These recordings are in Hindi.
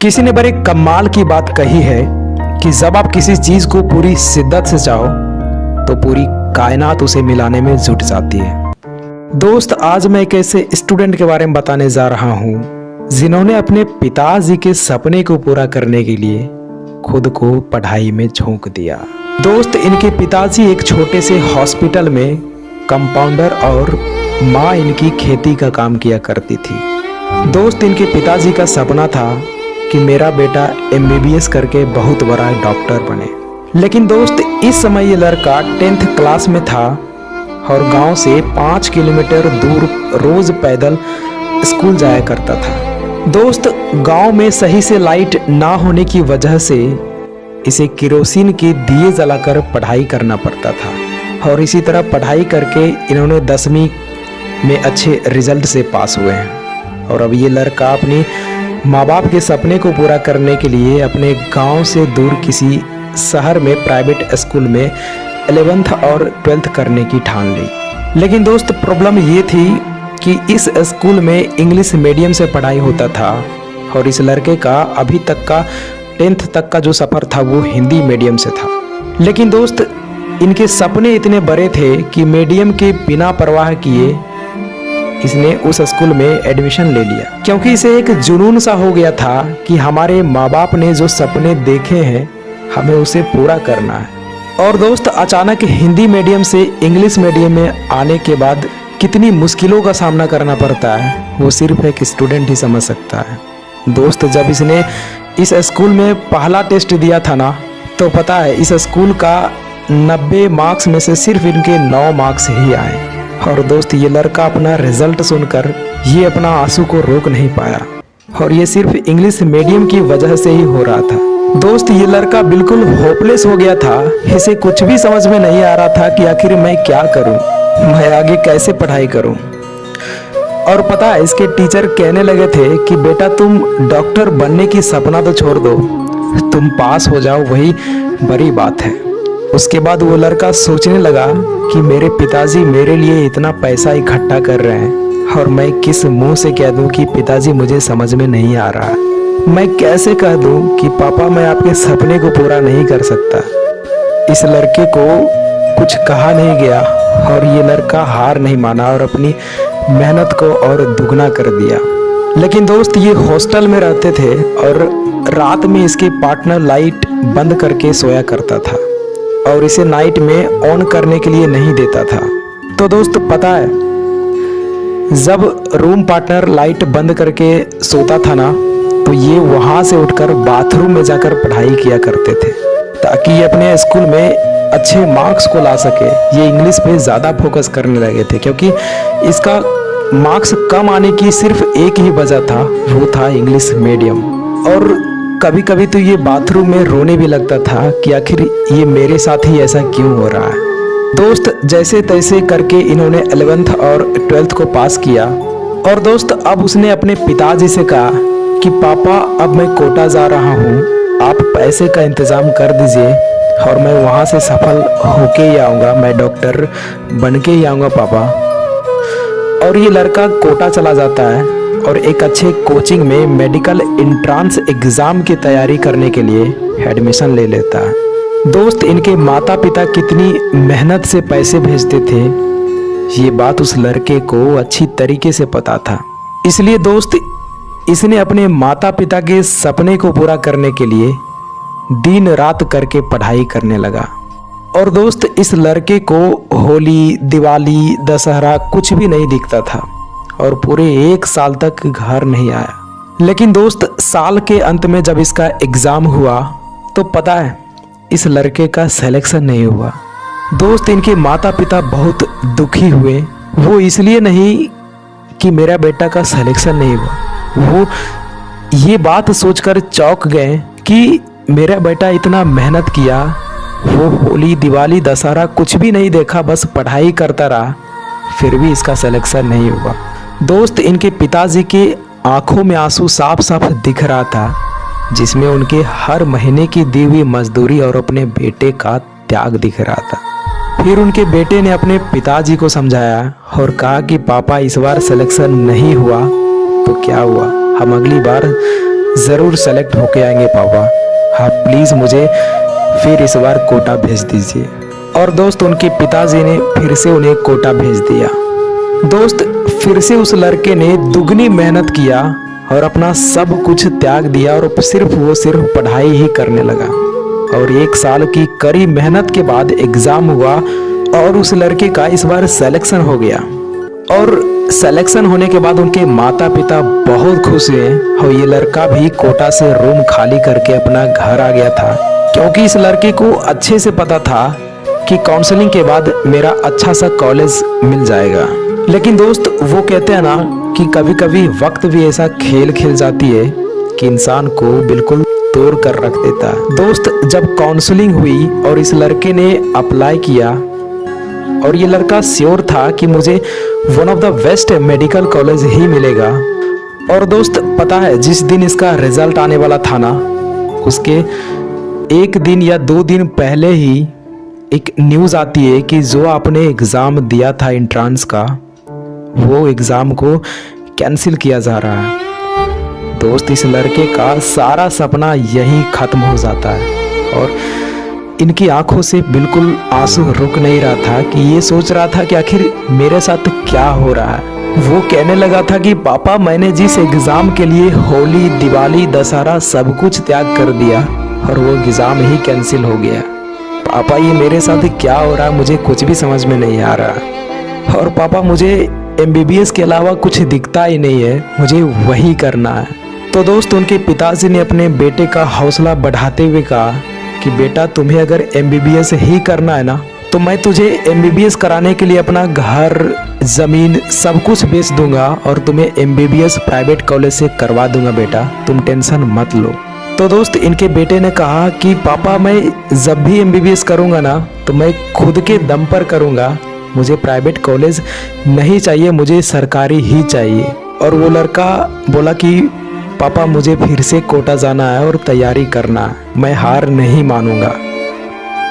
किसी ने बड़े कमाल की बात कही है कि जब आप किसी चीज को पूरी शिद्दत से चाहो तो पूरी कायनात उसे मिलाने में जुट जाती है। दोस्त, आज मैं एक ऐसे स्टूडेंट के बारे में बताने जा रहा हूँ जिन्होंने अपने पिताजी के सपने को पूरा करने के लिए खुद को पढ़ाई में झोंक दिया। दोस्त, इनके पिताजी एक छोटे से हॉस्पिटल में कंपाउंडर और माँ इनकी खेती का काम किया करती थी। दोस्त, इनके पिताजी का सपना था कि मेरा बेटा MBBS करके बहुत बड़ा डॉक्टर बने। लेकिन दोस्त, इस समय ये लड़का 10th क्लास में था और गांव से 5 किलोमीटर दूर रोज पैदल स्कूल जाया करता था। दोस्त, गांव में सही से लाइट ना होने की वजह से इसे केरोसिन के दिए जलाकर पढ़ाई करना पड़ता था और इसी तरह पढ़ाई करके इन्होंने 10वीं में अच्छे रिजल्ट से पास हुए हैं। और अब ये लड़का अपनी माँ बाप के सपने को पूरा करने के लिए अपने गांव से दूर किसी शहर में प्राइवेट स्कूल में 11th और 12th करने की ठान ली। लेकिन दोस्त, प्रॉब्लम ये थी कि इस स्कूल में इंग्लिश मीडियम से पढ़ाई होता था और इस लड़के का अभी तक का 10th तक का जो सफ़र था वो हिंदी मीडियम से था। लेकिन दोस्त, इनके सपने इतने बड़े थे कि मीडियम के बिना परवाह किए इसने उस स्कूल में एडमिशन ले लिया, क्योंकि इसे एक जुनून सा हो गया था कि हमारे माँ बाप ने जो सपने देखे हैं हमें उसे पूरा करना है। और दोस्त, अचानक हिंदी मीडियम से इंग्लिश मीडियम में आने के बाद कितनी मुश्किलों का सामना करना पड़ता है वो सिर्फ एक स्टूडेंट ही समझ सकता है। दोस्त, जब इसने इस स्कूल में पहला टेस्ट दिया था ना, तो पता है इस स्कूल का 90 मार्क्स में से सिर्फ इनके 9 मार्क्स ही आए। और दोस्त, ये लड़का अपना रिजल्ट सुनकर ये अपना आंसू को रोक नहीं पाया और ये सिर्फ इंग्लिश मीडियम की वजह से ही हो रहा था। दोस्त, ये लड़का बिल्कुल होपलेस हो गया था। इसे कुछ भी समझ में नहीं आ रहा था कि आखिर मैं क्या करूं, मैं आगे कैसे पढ़ाई करूं। और पता है, इसके टीचर कहने लगे थे कि बेटा तुम डॉक्टर बनने की सपना तो छोड़ दो, तुम पास हो जाओ वही बड़ी बात है। उसके बाद वो लड़का सोचने लगा कि मेरे पिताजी मेरे लिए इतना पैसा इकट्ठा कर रहे हैं और मैं किस मुंह से कह दूं कि पिताजी मुझे समझ में नहीं आ रहा, मैं कैसे कह दूं कि पापा मैं आपके सपने को पूरा नहीं कर सकता। इस लड़के को कुछ कहा नहीं गया और ये लड़का हार नहीं माना और अपनी मेहनत को और दुगना कर दिया। लेकिन दोस्त, ये हॉस्टल में रहते थे और रात में इसके पार्टनर लाइट बंद करके सोया करता था और इसे नाइट में ऑन करने के लिए नहीं देता था। तो दोस्त, पता है जब रूम पार्टनर लाइट बंद करके सोता था ना, तो ये वहाँ से उठकर बाथरूम में जाकर पढ़ाई किया करते थे ताकि ये अपने स्कूल में अच्छे मार्क्स को ला सके। ये इंग्लिश पे ज़्यादा फोकस करने लगे थे क्योंकि इसका मार्क्स कम आने की सिर्फ एक ही वजह था, वो था इंग्लिश मीडियम। और कभी कभी तो ये बाथरूम में रोने भी लगता था कि आखिर ये मेरे साथ ही ऐसा क्यों हो रहा है। दोस्त, जैसे तैसे करके इन्होंने 11th और 12th को पास किया और दोस्त अब उसने अपने पिताजी से कहा कि पापा अब मैं कोटा जा रहा हूँ, आप पैसे का इंतज़ाम कर दीजिए और मैं वहाँ से सफल होके ही आऊँगा, मैं डॉक्टर बन के ही आऊँगा पापा। और ये लड़का कोटा चला जाता है और एक अच्छे कोचिंग में मेडिकल एंट्रेंस एग्ज़ाम की तैयारी करने के लिए एडमिशन ले लेता है। दोस्त, इनके माता पिता कितनी मेहनत से पैसे भेजते थे ये बात उस लड़के को अच्छी तरीके से पता था। इसलिए दोस्त, इसने अपने माता पिता के सपने को पूरा करने के लिए दिन रात करके पढ़ाई करने लगा। और दोस्त, इस लड़के को होली, दिवाली, दशहरा कुछ भी नहीं दिखता था और पूरे 1 साल तक घर नहीं आया। लेकिन दोस्त, साल के अंत में जब इसका एग्ज़ाम हुआ तो पता है इस लड़के का सिलेक्शन नहीं हुआ। दोस्त, इनके माता पिता बहुत दुखी हुए, वो इसलिए नहीं कि मेरा बेटा का सिलेक्शन नहीं हुआ, वो ये बात सोचकर चौंक गए कि मेरा बेटा इतना मेहनत किया, वो होली, दिवाली, दशहरा कुछ भी नहीं देखा, बस पढ़ाई करता रहा, फिर भी इसका सिलेक्शन नहीं हुआ। दोस्त, इनके पिताजी के आंखों में आंसू साफ साफ दिख रहा था, जिसमें उनके हर महीने की दी हुई मजदूरी और अपने बेटे का त्याग दिख रहा था। फिर उनके बेटे ने अपने पिताजी को समझाया और कहा कि पापा इस बार सिलेक्शन नहीं हुआ तो क्या हुआ, हम अगली बार ज़रूर सेलेक्ट होके आएंगे पापा। हाँ प्लीज़ मुझे फिर इस बार कोटा भेज दीजिए। और दोस्त उनके पिताजी ने फिर से उन्हें कोटा भेज दिया। दोस्त फिर से उस लड़के ने दुगनी मेहनत किया और अपना सब कुछ त्याग दिया और सिर्फ पढ़ाई ही करने लगा। और 1 साल की कड़ी मेहनत के बाद एग्ज़ाम हुआ और उस लड़के का इस बार सिलेक्शन हो गया। और सिलेक्शन होने के बाद उनके माता पिता बहुत खुश हुए और ये लड़का भी कोटा से रूम खाली करके अपना घर आ गया था, क्योंकि इस लड़के को अच्छे से पता था कि काउंसलिंग के बाद मेरा अच्छा सा कॉलेज मिल जाएगा। लेकिन दोस्त वो कहते हैं ना कि कभी कभी वक्त भी ऐसा खेल खेल जाती है कि इंसान को बिल्कुल तोड़ कर रख देता है। दोस्त जब काउंसलिंग हुई और इस लड़के ने अप्लाई किया और ये लड़का श्योर था कि मुझे one of the best medical college ही मिलेगा। और दोस्त पता है जिस दिन इसका रिजल्ट आने वाला था ना, उसके 1 दिन या 2 दिन पहले ही एक न्यूज़ आती है कि जो आपने एग्ज़ाम दिया था एंट्रेंस का, वो एग्ज़ाम को कैंसिल किया जा रहा है। दोस्त इस लड़के का सारा सपना यहीं ख़त्म हो जाता है और इनकी आंखों से बिल्कुल आंसू रुक नहीं रहा था कि ये सोच रहा था कि आखिर मेरे साथ क्या हो रहा है। वो कहने लगा था कि पापा मैंने जिस एग्ज़ाम के लिए होली, दिवाली, दशहरा सब कुछ त्याग कर दिया और वो एग्ज़ाम ही कैंसिल हो गया। पापा ये मेरे साथ क्या हो रहा है, मुझे कुछ भी समझ में नहीं आ रहा। और पापा मुझे MBBS के अलावा कुछ दिखता ही नहीं है, मुझे वही करना है। तो दोस्त उनके पिताजी ने अपने बेटे का हौसला बढ़ाते हुए कहा कि बेटा तुम्हें अगर MBBS ही करना है ना, तो मैं तुझे MBBS कराने के लिए अपना घर, ज़मीन सब कुछ बेच दूंगा और तुम्हें MBBS प्राइवेट कॉलेज से करवा दूंगा बेटा, तुम टेंशन मत लो। तो दोस्त इनके बेटे ने कहा कि पापा मैं जब भी MBBS करूंगा ना तो मैं खुद के दम पर करूंगा, मुझे प्राइवेट कॉलेज नहीं चाहिए, मुझे सरकारी ही चाहिए। और वो लड़का बोला कि पापा मुझे फिर से कोटा जाना है और तैयारी करना है, मैं हार नहीं मानूंगा।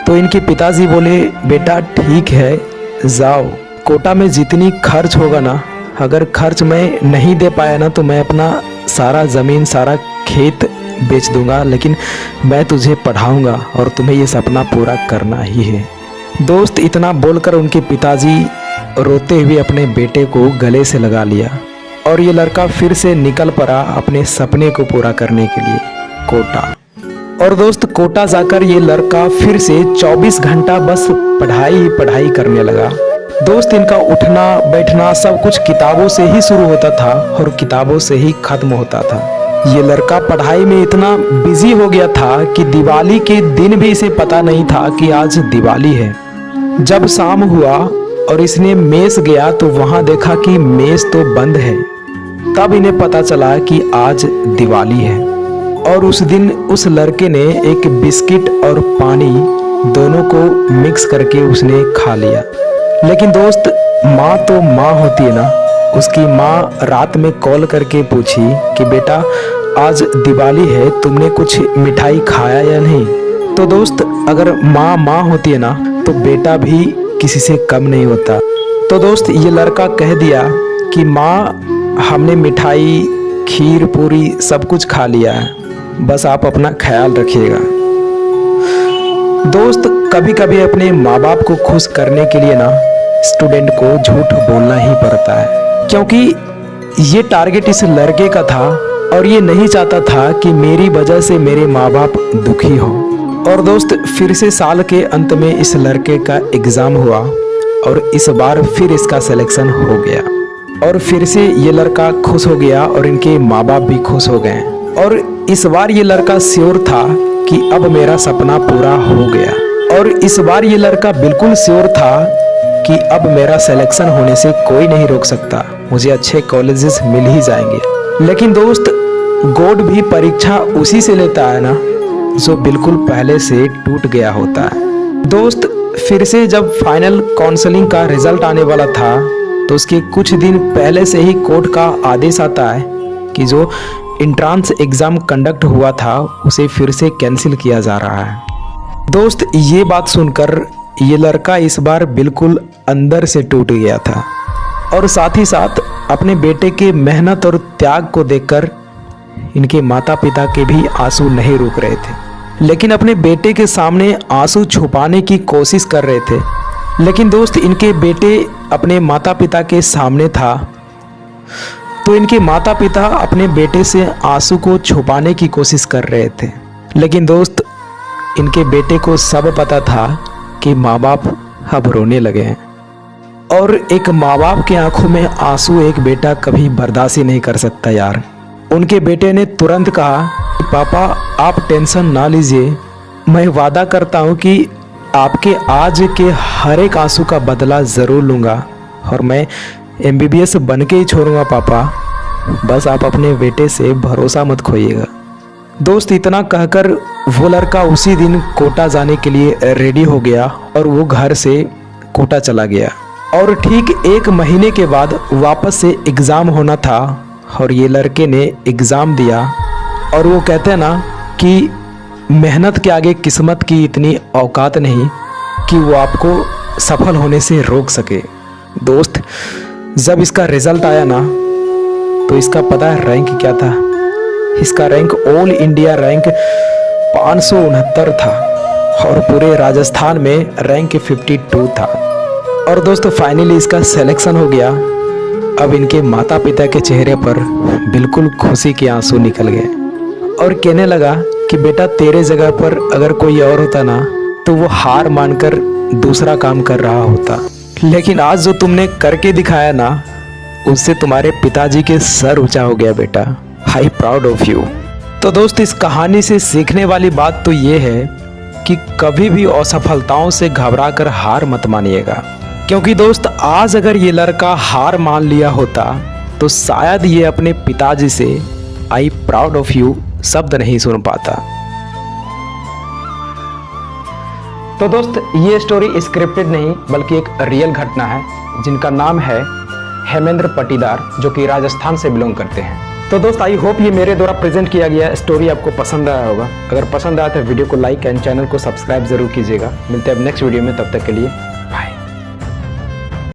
तो इनके पिताजी बोले बेटा ठीक है जाओ, कोटा में जितनी खर्च होगा ना, अगर खर्च मैं नहीं दे पाया ना तो मैं अपना सारा ज़मीन, सारा खेत बेच दूंगा, लेकिन मैं तुझे पढ़ाऊंगा और तुम्हें ये सपना पूरा करना ही है। दोस्त इतना बोलकर उनके पिताजी रोते हुए अपने बेटे को गले से लगा लिया और ये लड़का फिर से निकल पड़ा अपने सपने को पूरा करने के लिए कोटा। और दोस्त कोटा जाकर ये लड़का फिर से 24 घंटा बस पढ़ाई ही पढ़ाई करने लगा। दोस्त इनका उठना बैठना सब कुछ किताबों से ही शुरू होता था और किताबों से ही खत्म होता था। ये लड़का पढ़ाई में इतना बिजी हो गया था कि दिवाली के दिन भी इसे पता नहीं था कि आज दिवाली है। जब शाम हुआ और इसने मेस गया तो वहां देखा कि मेस तो बंद है। तब इन्हें पता चला कि आज दिवाली है। और उस दिन उस लड़के ने एक बिस्किट और पानी दोनों को मिक्स करके उसने खा लिया। लेकिन दोस्त माँ तो माँ होती है ना, उसकी माँ रात में कॉल करके पूछी कि बेटा आज दिवाली है, तुमने कुछ मिठाई खाया या नहीं। तो दोस्त अगर माँ माँ होती है ना तो बेटा भी किसी से कम नहीं होता। तो दोस्त ये लड़का कह दिया कि माँ हमने मिठाई, खीर, पूरी सब कुछ खा लिया है, बस आप अपना ख्याल रखिएगा। दोस्त कभी कभी अपने माँ बाप को खुश करने के लिए ना स्टूडेंट को झूठ बोलना ही पड़ता है, क्योंकि ये टारगेट इस लड़के का था और ये नहीं चाहता था कि मेरी वजह से मेरे माँ बाप दुखी हो। और दोस्त फिर से साल के अंत में इस लड़के का एग्ज़ाम हुआ और इस बार फिर इसका सिलेक्शन हो गया और फिर से ये लड़का खुश हो गया और इनके माँ बाप भी खुश हो गए। और इस बार ये लड़का श्योर था कि अब मेरा सपना पूरा हो गया। और इस बार ये लड़का बिल्कुल श्योर था कि अब मेरा सिलेक्शन होने से कोई नहीं रोक सकता, मुझे अच्छे कॉलेजेस मिल ही जाएंगे। लेकिन दोस्त गॉड भी परीक्षा उसी से लेता है ना जो बिल्कुल पहले से टूट गया होता है। दोस्त फिर से जब फाइनल काउंसलिंग का रिजल्ट आने वाला था तो उसके कुछ दिन पहले से ही कोर्ट का आदेश आता है कि जो एंट्रेंस एग्ज़ाम कंडक्ट हुआ था उसे फिर से कैंसिल किया जा रहा है। दोस्त ये बात सुनकर ये लड़का इस बार बिल्कुल अंदर से टूट गया था और साथ ही साथ अपने बेटे के मेहनत और त्याग को देखकर इनके माता पिता के भी आंसू नहीं रुक रहे थे, लेकिन अपने बेटे के सामने आंसू छुपाने की कोशिश कर रहे थे। लेकिन दोस्त, इनके बेटे अपने माता पिता के सामने था तो इनके माता पिता अपने बेटे से आंसू को छुपाने की कोशिश कर रहे थे। लेकिन दोस्त, इनके बेटे को सब पता था कि माँ बाप अब रोने लगे हैं, और एक माँ बाप की आंखों में आंसू एक बेटा कभी बर्दाश्त ही नहीं कर सकता यार। उनके बेटे ने तुरंत कहा, पापा आप टेंशन ना लीजिए, मैं वादा करता हूँ कि आपके आज के हर एक आंसू का बदला ज़रूर लूँगा, और मैं MBBS बन के ही छोड़ूंगा पापा, बस आप अपने बेटे से भरोसा मत खोइएगा। दोस्त, इतना कहकर वो लड़का उसी दिन कोटा जाने के लिए रेडी हो गया और वो घर से कोटा चला गया। और ठीक 1 महीने के बाद वापस से एग्ज़ाम होना था, और ये लड़के ने एग्ज़ाम दिया। और वो कहते हैं ना कि मेहनत के आगे किस्मत की इतनी औकात नहीं कि वो आपको सफल होने से रोक सके। दोस्त, जब इसका रिजल्ट आया ना तो इसका पता है रैंक क्या था? इसका रैंक ऑल इंडिया रैंक 569 था, और पूरे राजस्थान में रैंक 52 था। और दोस्तों, फाइनली इसका सिलेक्शन हो गया। अब इनके माता पिता के चेहरे पर बिल्कुल खुशी के आंसू निकल गए, और कहने लगा कि बेटा, तेरे जगह पर अगर कोई और होता ना तो वो हार मानकर दूसरा काम कर रहा होता, लेकिन आज जो तुमने करके दिखाया ना, उससे तुम्हारे पिताजी के सर ऊंचा हो गया बेटा। I proud of you. तो दोस्त, इस कहानी से सीखने वाली बात तो ये है कि कभी भी असफलताओं से घबराकर हार मत मानिएगा, क्योंकि दोस्त, आज अगर ये लड़का हार मान लिया होता तो शायद ये अपने पिताजी से आई प्राउड ऑफ यू शब्द नहीं सुन पाता। तो दोस्त, ये स्टोरी स्क्रिप्टेड नहीं बल्कि एक रियल घटना है, जिनका नाम है हेमेंद्र पटीदार, जो कि राजस्थान से बिलोंग करते हैं। तो दोस्त, आई होप ये मेरे द्वारा प्रेजेंट किया गया स्टोरी आपको पसंद आया होगा। अगर पसंद आया तो वीडियो को लाइक एंड चैनल को सब्सक्राइब जरूर कीजिएगा। मिलते हैं अब नेक्स्ट वीडियो में, तब तक के लिए